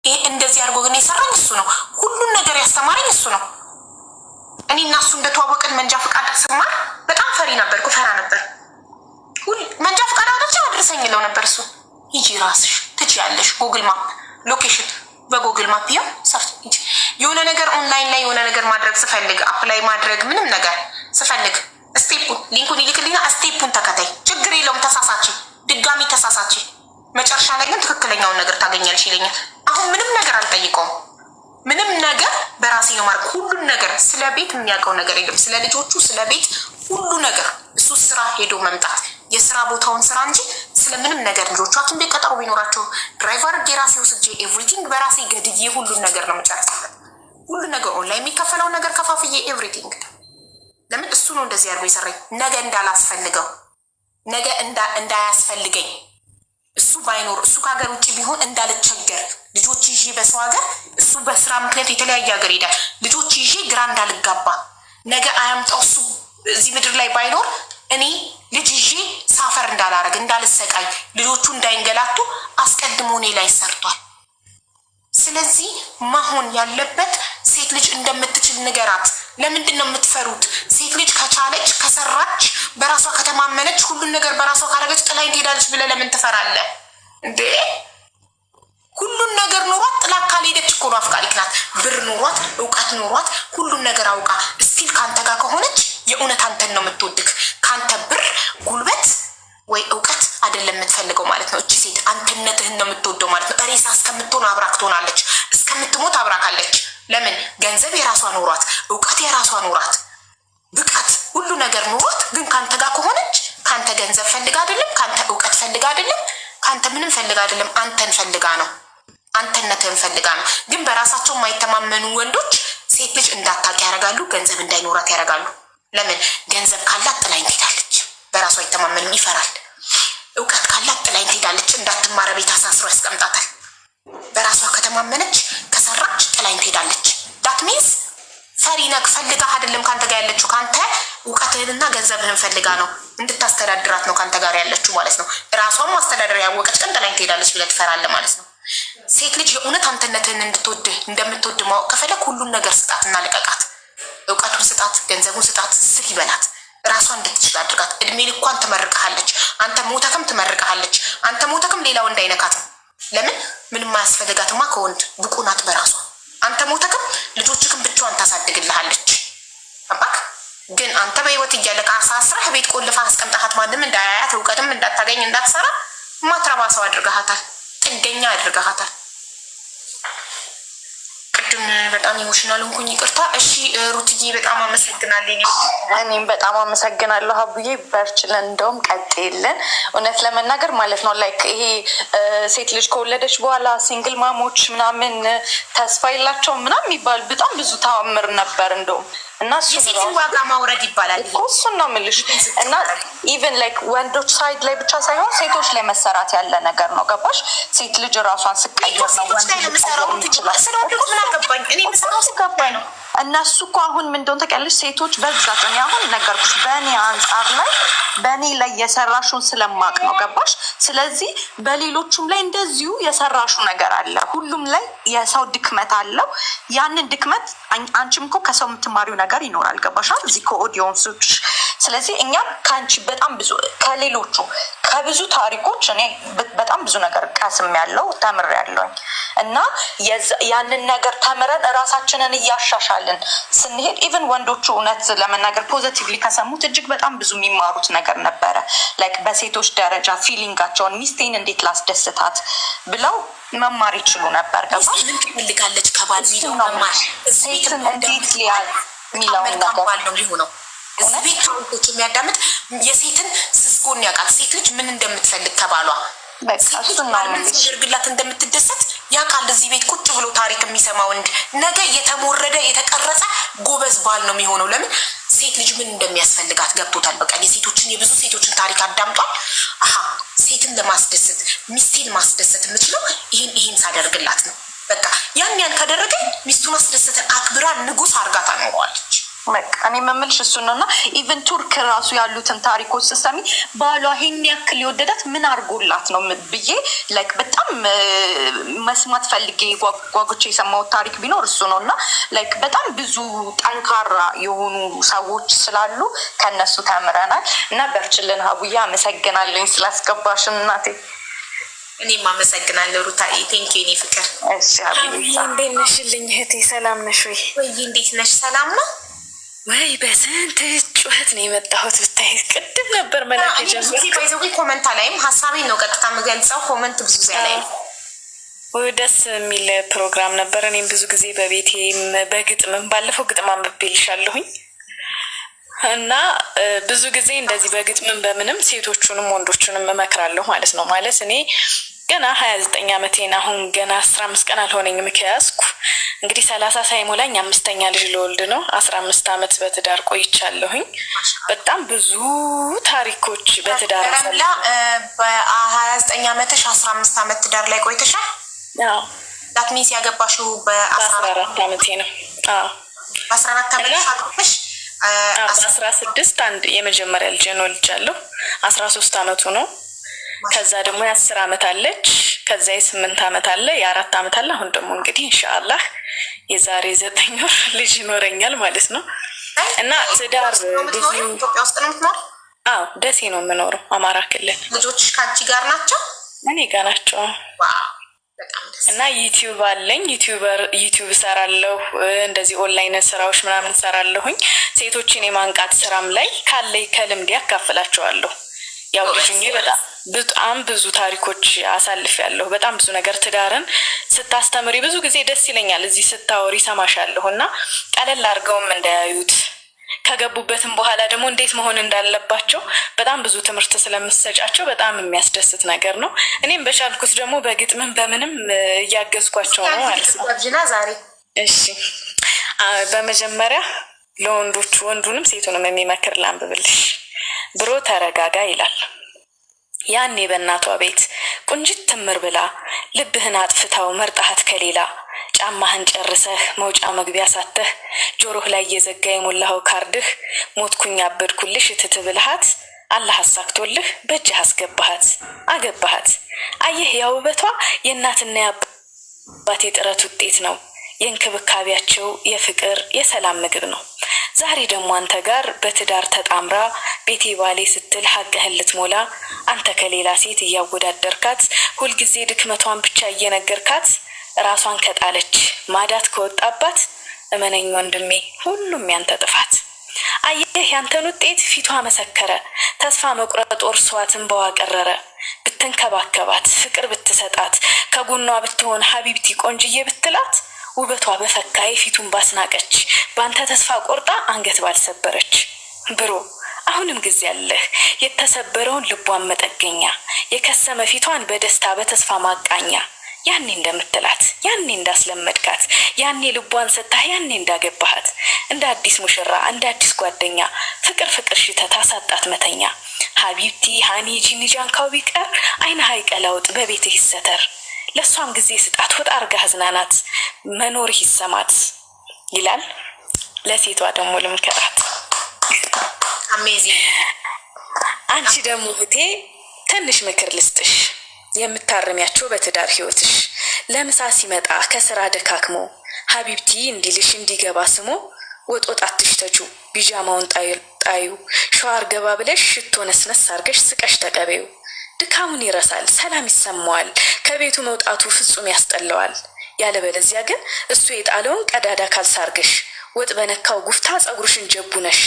ይሄ እንደዚህ አድርጎ ግን የሰራኝ እሱ ነው። ሁሉን ነገር ያስተማረኝ እሱ ነው። እኔ እና እሱ እንደተዋወቅን መንጃ ፈቃድ ስማር በጣም ፈሪ ነበርኩ፣ ፈራ ነበር። መንጃ ፈቃድ አውጥቼ አድርሰኝ ይለው ነበር እሱ። ሂጂ ራስሽ ትችያለሽ፣ ጉግል ማፕ ሎኬሽን በጉግል ማፕ ያው ሰርች ሂጂ። የሆነ ነገር ኦንላይን ላይ የሆነ ነገር ማድረግ ስፈልግ አፕላይ ማድረግ ምንም ነገር ስፈልግ ስቴፑን ሊንኩን ይልክልኝና ስቴፑን ተከታይ፣ ችግር የለውም ተሳሳች፣ ድጋሚ ተሳሳች፣ መጨረሻ ላይ ግን ትክክለኛውን ነገር ታገኛለሽ ይለኛል። አሁን ምንም ነገር አልጠይቀውም። ምንም ነገር በራሴ ነው ማድረግ። ሁሉን ነገር ስለ ቤት የሚያውቀው ነገር የለም፣ ስለ ልጆቹ፣ ስለ ቤት ሁሉ ነገር እሱ ስራ ሄዶ መምጣት የስራ ቦታውን ስራ እንጂ ስለምንም ነገር ልጆቹ ሐኪም ቤት ቀጠሮ ቢኖራቸው ድራይቨር የራሴ ወስጄ ኤቭሪቲንግ በራሴ ገድዬ ሁሉን ነገር ነው የምጨርስበት። ሁሉ ነገር ኦንላይን የሚከፈለውን ነገር ከፋፍዬ ኤቭሪቲንግ። ለምን እሱ ነው እንደዚህ አድርጎ የሰራኝ። ነገ እንዳላስፈልገው ነገ እንዳያስፈልገኝ እሱ ባይኖር እሱ ከሀገር ውጭ ቢሆን እንዳልቸገር ልጆች ይዤ በሰው ሀገር እሱ በስራ ምክንያት የተለያየ ሀገር ሄዳል። ልጆች ይዤ ግራ እንዳልጋባ ነገ አያምጣው እሱ እዚህ ምድር ላይ ባይኖር እኔ ልጅ ይዤ ሳፈር እንዳላረግ እንዳልሰቃይ ልጆቹ እንዳይንገላቱ አስቀድሞ እኔ ላይ ሰርቷል። ስለዚህ ማሆን ያለበት ሴት ልጅ እንደምትችል ንገራት። ለምንድን ነው የምትፈሩት? ሴት ልጅ ከቻለች ከሰራች በራሷ ከተማመነች ሁሉን ነገር በራሷ ካረገች ጥላኝ ትሄዳለች ብለህ ለምን ትፈራለህ እንዴ? ሁሉን ነገር ኖሯት ጥላ ካልሄደች እኮ ነው አፍቃሪክ ናት። ብር ኖሯት እውቀት ኖሯት ሁሉን ነገር አውቃ እስቲል ከአንተ ጋር ከሆነች የእውነት አንተን ነው የምትወድክ። ከአንተ ብር ጉልበት ወይ እውቀት አይደለም የምትፈልገው ማለት ነው። እቺ ሴት አንተነትህን ነው የምትወደው ማለት ነው። ሬሳ እስከምትሆን አብራክ ትሆናለች፣ እስከምትሞት አብራካለች። ለምን? ገንዘብ የራሷ ኖሯት፣ እውቀት የራሷ ኖሯት፣ ብቃት ሁሉ ነገር ኖሯት፣ ግን ከአንተ ጋር ከሆነች ከአንተ ገንዘብ ፈልጋ አይደለም፣ ከአንተ እውቀት ፈልጋ አይደለም፣ ከአንተ ምንም ፈልጋ አይደለም፣ አንተን ፈልጋ ነው፣ አንተነትህን ፈልጋ ነው። ግን በራሳቸው የማይተማመኑ ወንዶች ሴት ልጅ እንዳታውቅ ያደርጋሉ፣ ገንዘብ እንዳይኖራት ያደርጋሉ። ለምን? ገንዘብ ካላት ጥላኝ ትሄዳለች፣ በራሷ አይተማመንም፣ ይፈራል። እውቀት ካላት ጥላኝ ትሄዳለች፣ እንዳትማረ ቤት አሳስሮ ያስቀምጣታል። በራሷ ከተማመነች ከሰራች ጥላኝ ትሄዳለች። ዳት ሚንስ ፈሪ ነክ ፈልጋ አይደለም ካንተ ጋር ያለችው፣ ካንተ እውቀትህንና ገንዘብህን ፈልጋ ነው፣ እንድታስተዳድራት ነው ካንተ ጋር ያለችው ማለት ነው። ራሷን ማስተዳደር ያወቀች ቀን ጥላኝ ትሄዳለች ብለህ ትፈራለህ ማለት ነው። ሴት ልጅ የእውነት አንተነትህን እንደምትወድ ማወቅ ከፈለግ ሁሉን ነገር ስጣትና ልቀቃት። እውቀቱን ስጣት፣ ገንዘቡን ስጣት፣ ስል ይበላት፣ ራሷን እንድትችል አድርጋት። እድሜ ልኳን ትመርቀሃለች። አንተ ሞተክም ትመርቀሃለች። አንተ ሞተክም ሌላው እንዳይነካትም። ለምን? ምንም አያስፈልጋትማ፣ ከወንድ ብቁ ናት በራሷ። አንተ ሞተክም ልጆችክም ብቻዋን ታሳድግልሃለች። አባክ ግን አንተ በህይወት እያለ ከአሳስረህ ቤት ቆልፋ አስቀምጠሃት ማንም እንዳያያት እውቀትም እንዳታገኝ እንዳትሰራ ማትረባ ሰው አድርገሃታል፣ ጥገኛ አድርገሃታል። ቅድም በጣም ኢሞሽናል ሆንኩኝ፣ ይቅርታ። እሺ ሩትዬ በጣም አመሰግናለሁ። እኔም በጣም አመሰግናለሁ አቡዬ። በርችለን፣ እንደውም ቀጥይልን። እውነት ለመናገር ማለት ነው ላይክ ይሄ ሴት ልጅ ከወለደች በኋላ ሲንግል ማሞች ምናምን ተስፋ የላቸውም ምናምን የሚባል በጣም ብዙ ተአምር ነበር እንደውም እና የሴትን ዋጋ ማውረድ ይባላል። እሱን ነው የምልሽ። እና ኢቨን ላይክ ወንዶች ሳይድ ላይ ብቻ ሳይሆን ሴቶች ላይ መሰራት ያለ ነገር ነው። ገባሽ? ሴት ልጅ ራሷን ስቀየር ነው ወንድ ነው። እነሱ እኮ አሁን ምን እንደሆነ ታውቂያለሽ? ሴቶች በብዛት እኔ አሁን ነገርኩሽ፣ በእኔ አንጻር ላይ በእኔ ላይ የሰራሹን ስለማቅ ነው። ገባሽ? ስለዚህ በሌሎቹም ላይ እንደዚሁ የሰራሹ ነገር አለ። ሁሉም ላይ የሰው ድክመት አለው። ያንን ድክመት አንቺም እኮ ከሰው የምትማሪው ነገር ይኖራል። ገባሻል? እዚህ ከኦዲየንሶች። ስለዚህ እኛም ከአንቺ በጣም ብዙ ከሌሎቹ ከብዙ ታሪኮች እኔ በጣም ብዙ ነገር ቀስም ያለው ተምር ያለውኝ እና ያንን ነገር ተምረን እራሳችንን እያሻሻልን ስንሄድ ኢቨን ወንዶቹ እውነት ለመናገር ፖዚቲቭሊ ከሰሙት እጅግ በጣም ብዙ የሚማሩት ነገር ነበረ። ላይክ በሴቶች ደረጃ ፊሊንጋቸውን ሚስቴን እንዴት ላስደስታት ብለው መማር ይችሉ ነበር። ገባ? ምን ትፈልጋለች ከባል ሚለው መማር፣ ሴትን እንዴት ሊያዝ ሚለው ነገር ነው ሊሆነው። እዚህ ቤት ከወንዶች የሚያዳምጥ የሴትን ስስጎን ያውቃል። ሴት ልጅ ምን እንደምትፈልግ ከባሏ ሲያደርግላት እንደምትደሰት ያውቃል። እዚህ ቤት ቁጭ ብሎ ታሪክ የሚሰማ ወንድ ነገ የተሞረደ የተቀረጸ ጎበዝ ባል ነው የሚሆነው። ለምን? ሴት ልጅ ምን እንደሚያስፈልጋት ገብቶታል። በቃ የብዙ ሴቶችን ታሪክ አዳምጧል። አሀ ሴትን ለማስደሰት ሚስቴን ማስደሰት የምችለው ይሄን ሳደርግላት ነው። በቃ ያን ካደረገ ሚስቱን አስደሰተ፣ አክብራ ንጉስ አርጋ ታኖረዋለች። በቃ እኔ የምልሽ እሱን ነው። እና ኢቨን ቱርክ ራሱ ያሉትን ታሪኮች ስትሰሚ ባሏ ይሄን ያክል የወደዳት ምን አድርጎላት ነው ብዬ ላይክ በጣም መስማት ፈልጌ ጓጉቼ የሰማሁት ታሪክ ቢኖር እሱ ነው። እና ላይክ በጣም ብዙ ጠንካራ የሆኑ ሰዎች ስላሉ ከነሱ ተምረናል። እና በርችልን ሀቡዬ፣ አመሰግናለኝ ስላስገባሽን እናቴ። እኔም አመሰግናለሁ ሩታዬ። ቴንኪው የኔ ፍቅር። እሺ ሀቡዬ፣ እንዴት ነሽልኝ እህቴ? ሰላም ነሽ ወይ? ወይ እንዴት ነሽ? ሰላም ነው ወይ? በስንት ጩኸት ነው የመጣሁት ብታይ። ቅድም ነበር መላክ የጀመርኩት። ባይዘዊ ኮመንት ላይም ሀሳቤን ነው ቀጥታ የምገልጸው። ኮመንት ብዙ ጊዜ ላይ ወይ ደስ የሚል ፕሮግራም ነበር። እኔም ብዙ ጊዜ በቤቴም በግጥምም ባለፈው ግጥም አንብቤልሻለሁኝ እና ብዙ ጊዜ እንደዚህ በግጥምም በምንም ሴቶቹንም ወንዶቹንም እመክራለሁ ማለት ነው። ማለት እኔ ገና 29 ዓመቴን አሁን ገና 15 ቀን አልሆነኝም ከያዝኩ። እንግዲህ 30 ሳይሞላኝ 5ኛ ልጅ ልወልድ ነው። 15 ዓመት በትዳር ቆይቻለሁኝ። በጣም ብዙ ታሪኮች በትዳር ረምላ በ29 ዓመትሽ 15 ዓመት ትዳር ላይ ቆይተሻል? አዎ። ዳት ሚንስ ያገባሽው በ14 ዓመቴ ነው። አዎ በ14 ዓመትሽ አልኩሽ። 16 አንድ የመጀመሪያ ልጅ ነው ልጃለሁ። 13 ዓመቱ ነው። ከዛ ደግሞ የ10 ዓመት አለች። ከዛ የ8 ዓመት አለ፣ የ4 ዓመት አለ። አሁን ደግሞ እንግዲህ ኢንሻአላህ የዛሬ 9 ወር ልጅ ይኖረኛል ማለት ነው። እና ትዳር ብዙ ኢትዮጵያ ውስጥ ነው የምትኖር? አዎ ደሴ ነው የምኖረው፣ አማራ ክልል። ልጆችሽ ከአንቺ ጋር ናቸው? እኔ ጋር ናቸው። እና ዩቲዩብ አለኝ። ዩቲዩብ እሰራለሁ። እንደዚህ ኦንላይን ስራዎች ምናምን እሰራለሁኝ። ሴቶችን የማንቃት ስራም ላይ ካለኝ ከልምዴ ያካፍላቸዋለሁ። ያው ልጅኜ በጣም ብዙ ታሪኮች አሳልፍ ያለሁ በጣም ብዙ ነገር። ትዳርን ስታስተምሪ ብዙ ጊዜ ደስ ይለኛል። እዚህ ስታወሪ ሰማሻለሁ እና ቀለል አድርገውም እንዳያዩት ከገቡበትም በኋላ ደግሞ እንዴት መሆን እንዳለባቸው በጣም ብዙ ትምህርት ስለምሰጫቸው በጣም የሚያስደስት ነገር ነው። እኔም በቻልኩት ደግሞ በግጥምም በምንም እያገዝኳቸው ነው ማለት ነው። ዛሬ እሺ፣ በመጀመሪያ ለወንዶቹ ወንዱንም ሴቱንም የሚመክር ላንብብልሽ። ብሮ ተረጋጋ ይላል። ያኔ በእናቷ ቤት ቁንጅት ትምር ብላ ልብህን አጥፍታው መርጣሃት ከሌላ ጫማህን ጨርሰህ መውጫ መግቢያ ሳተህ ጆሮህ ላይ እየዘጋ የሞላኸው ካርድህ ሞትኩኝ አበድኩልሽ እትትብልሃት አላህ አሳክቶልህ በእጅህ አስገባሃት አገባሃት። አየህ ያ ውበቷ የእናትና የአባቴ ጥረት ውጤት ነው። የእንክብካቤያቸው የፍቅር የሰላም ምግብ ነው። ዛሬ ደግሞ አንተ ጋር በትዳር ተጣምራ ቤቴ ባሌ ስትል ሀቅህን ልትሞላ አንተ ከሌላ ሴት እያወዳደርካት ሁልጊዜ ድክመቷን ብቻ እየነገርካት ራሷን ከጣለች ማዳት ከወጣባት እመነኝ ወንድሜ ሁሉም ያንተ ጥፋት። አየህ ያንተን ውጤት ፊቷ መሰከረ። ተስፋ መቁረጥ ወርሷትን በዋቀረረ ብትንከባከባት ፍቅር ብትሰጣት ከጎኗ ብትሆን ሀቢብቲ ቆንጅዬ ብትላት ውበቷ በፈካይ ፊቱን ባስናቀች በአንተ ተስፋ ቆርጣ አንገት ባልሰበረች። ብሮ አሁንም ጊዜ አለህ የተሰበረውን ልቧን መጠገኛ የከሰመ ፊቷን በደስታ በተስፋ ማቃኛ ያኔ እንደምትላት ያኔ እንዳስለመድካት ያኔ ልቧን ሰጥተህ ያኔ እንዳገባሃት እንደ አዲስ ሙሽራ እንደ አዲስ ጓደኛ ፍቅር ፍቅር ሽተት አሳጣት መተኛ ሀቢብቲ ሃኒ ጂኒጃንካው ቢቀር አይነ ሀይቀላውጥ በቤትህ ይሰተር ለሷም ጊዜ ስጣት ወጣ አርጋ አዝናናት መኖር ይሰማት ይላል። ለሴቷ ደግሞ ልምከራት። አሜዚንግ። አንቺ ደግሞ እህቴ ትንሽ ምክር ልስጥሽ። የምታረሚያቸው በትዳር ህይወትሽ ለምሳ ሲመጣ ከስራ ደካክሞ ሀቢብቲ እንዲልሽ እንዲገባ ስሞ ወጦጥ አትሽተቹ ቢጃማውን ጣዩ ሸዋር ገባ ብለሽ ሽቶ ነስነስ አርገሽ ስቀሽ ተቀበዩ። ድካሙን ይረሳል፣ ሰላም ይሰማዋል፣ ከቤቱ መውጣቱ ፍጹም ያስጠላዋል። ያለበለዚያ ግን እሱ የጣለውን ቀዳዳ ካልሳርገሽ ወጥ በነካው ጉፍታ ጸጉርሽን ጀቡነሽ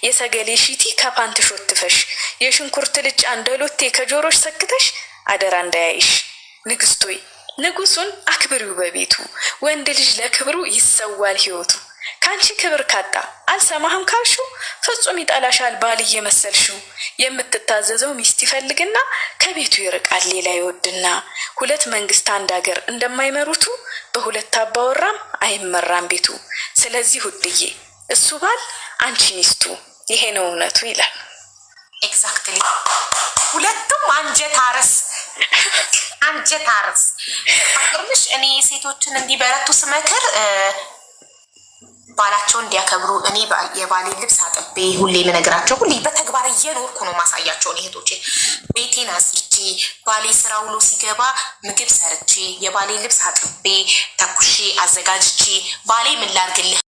የሰገሌ ሺቲ ከፓንትሽ ወትፈሽ የሽንኩርት ልጫ እንደሎቴ ከጆሮሽ ሰክተሽ አደራ እንዳያይሽ። ንግስቶይ ንጉሱን አክብሪው በቤቱ ወንድ ልጅ ለክብሩ ይሰዋል ህይወቱ። ካንቺ ክብር ካጣ አልሰማህም ካልሹ ፍጹም ይጠላሻል ባል እየመሰልሽው። የምትታዘዘው ሚስት ይፈልግና ከቤቱ ይርቃል ሌላ ይወድና። ሁለት መንግስት አንድ ሀገር እንደማይመሩቱ በሁለት አባወራም አይመራም ቤቱ። ስለዚህ ውድዬ እሱ ባል አንቺ ሚስቱ ይሄ ነው እውነቱ ይላል። ኤግዛክትሊ ሁለቱም አንጀት አረስ አንጀት አረስ። አቅርብሽ እኔ ሴቶችን እንዲበረቱ ስመክር ባላቸው እንዲያከብሩ እኔ የባሌ ልብስ አጥቤ ሁሌ የምነግራቸው ሁሌ በተግባር እየኖርኩ ነው ማሳያቸውን እህቶቼ። ቤቴን አጽድቼ ባሌ ስራ ውሎ ሲገባ ምግብ ሰርቼ የባሌ ልብስ አጥቤ ተኩሼ አዘጋጅቼ ባሌ ምን ላድርግልህ